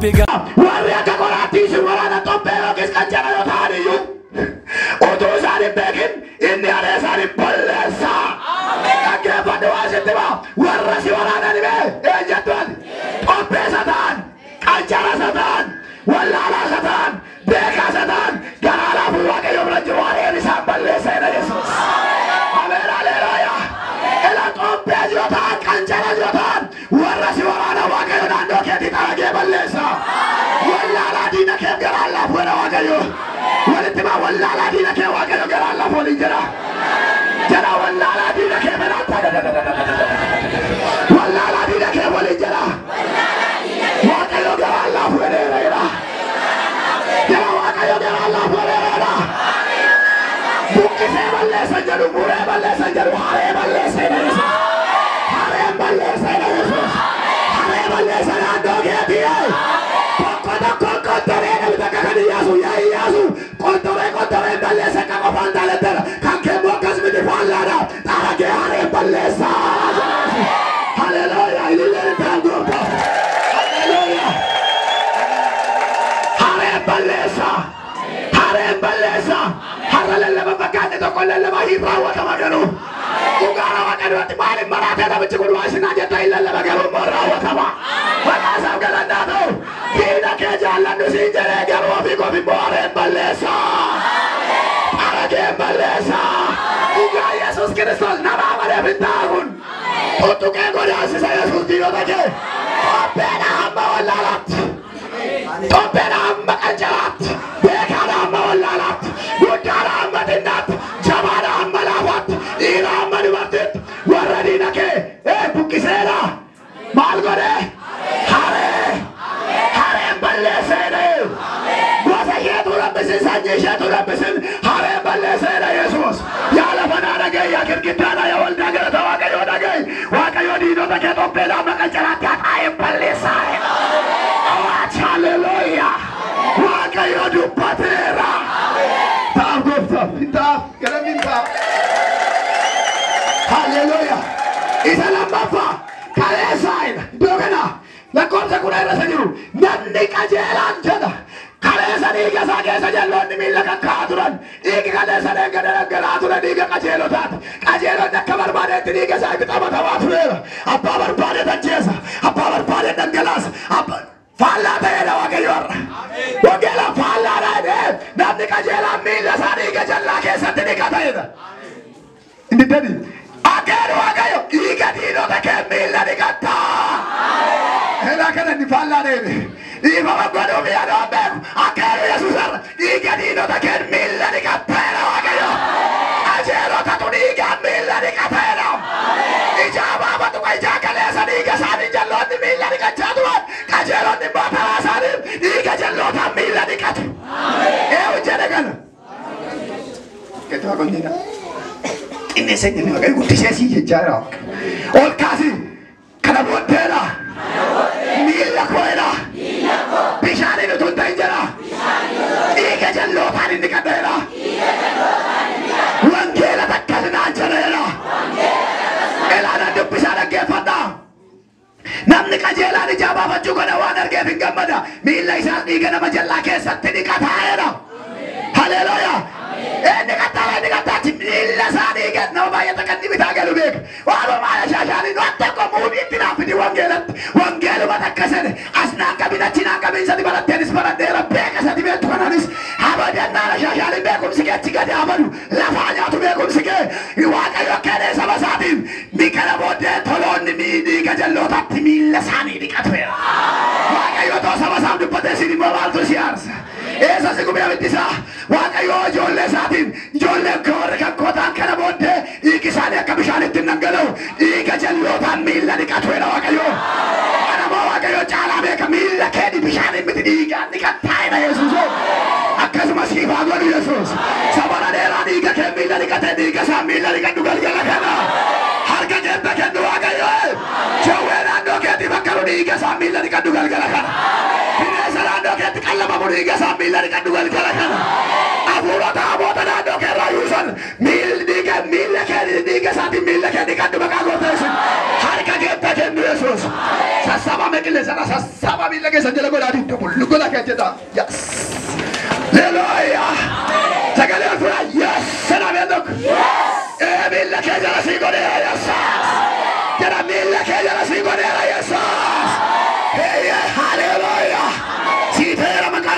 figa. Warri akka qoraattiisin waraana Xobbee yookiis kan jala yoo ta'an iyyuu utuu isaan hin beekin inni haree isaan hin balleessa. Dhaggeeffadhu waan sitti himaa warra si waraanan himee eenyattuun Xobbee sataan qancara sataan wallaalaa sataan beekaa sataan garaa laafuu Waaqayyo bira jiru hareen isaan balleessa jedha Yesuus. Ameen haleluuyaa. Ela Xobbee yoo ta'an qancara yoo ta'an warra si waraanan Waaqayyo naannoo keetii dhalagee balleessa. Wallaalaa diina kee garaa laafuu jedha Waaqayyo. Walitti maa wallaalaa diina kee Waaqayyo garaa laafuu ni jira. Jara wallaalaa diina kee manaata. Wallaalaa diina kee waliin jira. Waaqayyo garaa laafuu jedha. Jara Waaqayyo garaa laafuu jedha. Buqqisee balleessa jedhu muree balleessa jedhu haree balleessa jedha. Haree balleessa jedha. Haree balleessa naannoo keetii. Tokko kontoree namni takka kan Iyyaasu yaa Iyyaasu kontoree balleessa kan qofaan daalattara kan keemmoo akkas miti faallaadha xaaragee haree balleessa. Haleluuyaa ililleen ta'an goota. Haleluuyaa. Haree balleessa. Haree balleessa. Har'a lallaba fakkaate tokko lallaba hin raawwatama garuu. Dhugaara Waaqayyooti maaliif maraatee namichi kun waa isinaa jetta hin lallaba garuu immoo raawwatama. Maqaasaaf galantaa ta'u. Diina kee jaalladhu siin jedhee garuu ofii kofi immoo hareen balleessa. Harageen balleessa. Dhugaa Yesuus Kiristoos nama amaneef hin ta'a kun. Tuttuqee godaansisa Yesuus diinota kee. Xobbeedha hamma wallaalaatti. Xobbeedha hamma qancaraatti. Beekaadha hamma wallaalaatti. Guddaadha hamma xinnaatti. Jabaadha hamma laafaatti. Dhiira hamma dubartiitti. Warra diina kee buqqiseedha. Maal godhee? Haree. Hareen balleesseedha. Gosa isheetu rabbisin sanyii isheetu rabbisin hareen balleesseedha Yesuus. Yaa lafa naa dhaga'i yaa girgiddaadha yaa waldaa galata Waaqayyoo dhaga'i. Waaqayyo diinota kee Xobbeedha hamma qancaraatti hareen balleessaa. Haleluuyaa. Waaqayyo dubbateera. Taaf gooftaaf hin taaf galanni hin taaf. Haleluuyaa. Isa lammaffaa kaleessaayidha. Iddoo kana lakkoofsa kudha irra isa jiru namni qajeelaan jedha. Kaleessa dhiiga isaa keessa jalloonni miilla kakkaa turan. Dhiigi kaleessa dhangala'aa turan dhiiga qajeelotaati. Qajeelonni akka barbaadeetti dhiiga isaa itti taphatamaa tureera. Abbaa barbaade ajjeesa. Abbaa barbaade dhangalaasa. Faallaa ta'eedha Waaqayyo har'a. Wangeela faallaadha jedhee namni qajeelaan miilla isaa dhiiga jallaa keessatti dhiqateedha. Inni dadi akeeru Waaqayyo dhiiga diinota kee miilla dhiqattaa. Heeraa kana inni faallaa ta'eedha. Dhiifama godhuu miidhaan beeku akeeru Yesuus har'a dhiiga diinota kee miilla dhiqatteedha Waaqayyo. Qajeelotatu dhiigaan miilla dhiqateedha. Ijaa baabatu ijaa kaleessa dhiiga isaanii jalloonni miilla dhiqachaa turan. Qajeelonni mootaraa isaaniif dhiiga jallootaan miilla dhiqatu. Eewu jedhe kana. Keetu haqonnina. Qinneessa inni Waaqayyo guddisee sii jechaa jira. Ol kaasi kana booddeedha. Miilla koo'edha. Bishaaniin utuu hin ta'in jedha. Dhiiga jallootaan inni dhiqateedha. Wangeela takka sinaan jedheedha. Elaana dubbisaa dhaggeeffadhaa. Namni qajeelaan ijaa baafachuu godha waan argeef hin gammada. Miilla isaas dhiiga nama jallaa keessatti dhiqataa'eedha. Haleluuyaa. Inni qattaachi miilla isaa dhiiga nama baay'ata kan dibitaa galu beeka. Waanuma maala shaashaaniin waan tokko muudiitti naaf fidi wangeelatti. Wangeeluma takka sene as naan qabin achi naan qabin sadi baratteenis baradheera beeka sadi beektu kananis habadannaana shaashaaniin beekumsi kee achi gadi abadu lafaa nyaatu beekumsi kee Waaqayyo kennee saba isaatiin ni kana booddee toloonni dhiiga jallootaatti miilla isaanii dhiqateera. Waaqayyo too saba isaaf dubbatee siin immoo maaltu si aarsa. Eessa si gubee abiddisaa Waaqayyo ijoollee isaatiin ijoolleen warri kan kootaan kana booddee dhiigi isaanii akka bishaanitti dhangala'u dhiiga jallootaan miilla dhiqateera Waaqayyo. Anamoo Waaqayyo caalaa beeka miilla keenya bishaaniin miti dhiigaan dhiqattaa'edha Yesuus. Akkasumas hiifaa godhu Yesuus. Sabana dheeraa dhiiga kee miilla dhiqatee dhiiga isaa miilla dhiqadhu galgala kana. Harka keessa kennu Waaqayyo. Jawwee naannoo keetti bakka nu dhiiga isaa miilla dhiqadhu galgala kana. Bineensa naannoo keetti qallabamu dhiiga isaa miilla dhiqadhu galgala kana. Hafuurota hamoota naannoo keerraa yuusan miilla kee dhiiga isaatiin miilla kee dhiqadhu maqaa goota Yesuus. Harka keessa kennu Yesuus. Sassaba mekile sana sassaba mi lagi sanjala ko ladi dubul ko la kete da. Yes. Hallelujah. Sagale alfura yes. Sana medok. Yes. Milla ke jara sigone yes. Jara milla ke jara sigone yes. Hey hallelujah. Si tera maka